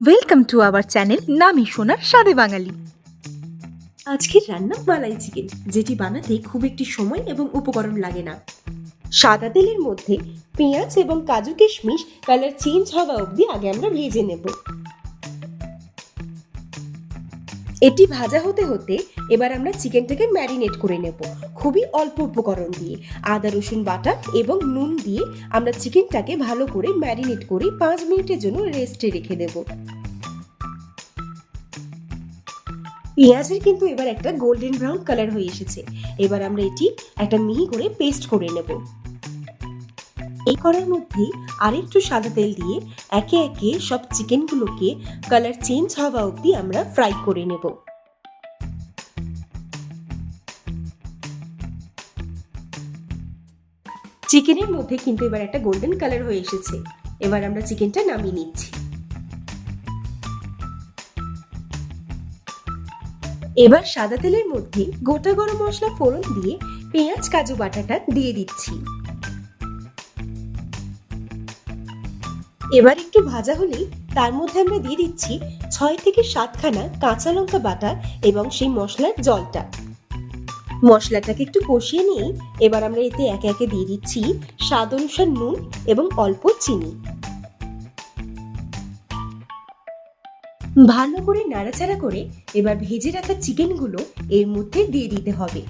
Welcome to our channel নামি সোনার স্বাদে বাঙালি। আজকের রান্না মালাই চিকেন, যেটি বানাতে খুব একটি সময় এবং উপকরণ লাগে না। সাদা তেলের মধ্যে পেঁয়াজ এবং কাজু কিশমিশ কালার চেঞ্জ হওয়া অবধি আগে আমরা ভেজে নেব। এটি ভাজা হতে হতে এবার আমরা চিকেনটাকে ম্যারিনেট করে নেব খুবই অল্প উপকরণ দিয়ে। আদা রসুন বাটা এবং নুন দিয়ে আমরা চিকেনটাকে ভালো করে ম্যারিনেট করে 5 মিনিটের জন্য রেস্টে রেখে দেব। পেঁয়াজের কিন্তু এবার একটা গোল্ডেন ব্রাউন কালার হয়ে এসেছে। এবার আমরা এটি একটা মিহি করে পেস্ট করে নেব। এই কড়াইয়ের মধ্যে আরেকটু সাদা তেল দিয়ে একে একে সব চিকেনগুলোকে কালার চেঞ্জ হওয়া অবধি আমরা ফ্রাই করে নেব। চিকেনের মধ্যে কিন্তু এবার একটা গোল্ডেন কালার হয়ে এসেছে। এবার আমরা চিকেনটা নামিয়ে নিচ্ছি। এবার সাদা তেলের মধ্যে গোটা গরম মশলা ফোড়ন দিয়ে পেঁয়াজ কাজু বাটাটা দিয়ে দিচ্ছি। এবার একটু ভাজা হলেই তার মধ্যে আমরা দিয়ে দিচ্ছি 6 থেকে 7 খানা কাঁচা লঙ্কা বাটা এবং সেই মশলার জলটা। মশলাটাকে একটু কষিয়ে নিয়ে এবার আমরা এতে একে একে দিয়ে দিচ্ছি স্বাদ অনুসার নুন এবং অল্প চিনি। ভালো করে নাড়াচাড়া করে এবার ভেজে রাখা চিকেনগুলো এর মধ্যে দিয়ে দিতে হবে।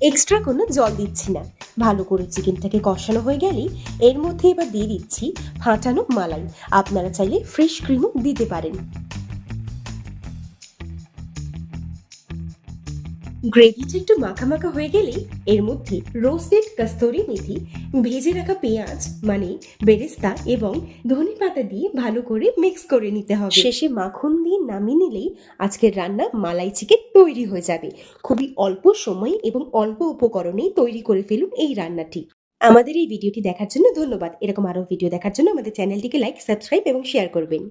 এক্সট্রা কোনো জল দিচ্ছি না। ভালো করে চিকেনটাকে কষানো হয়ে গেলেই এর মধ্যে এবার দিয়ে দিচ্ছি ফাটানো মালাই। আপনারা চাইলে ফ্রেশ ক্রিমও দিতে পারেন। গ্রেভিটা একটু মাখা মাখা হয়ে গেলেই এর মধ্যে রোস্টেড কস্তুরি মেথি, ভেজে রাখা পেঁয়াজ মানে বেরেস্তা এবং ধনেপাতা দিয়ে ভালো করে মিক্স করে নিতে হবে। শেষে মাখন দিয়ে নামিয়ে নিলেই আজকের রান্না মালাই চিকেন তৈরি হয়ে যাবে। খুবই অল্প সময় এবং অল্প উপকরণেই তৈরি করে ফেলুন এই রান্নাটি। আমাদের এই ভিডিওটি দেখার জন্য ধন্যবাদ। এরকম আরও ভিডিও দেখার জন্য আমাদের চ্যানেলটিকে লাইক, সাবস্ক্রাইব এবং শেয়ার করবেন।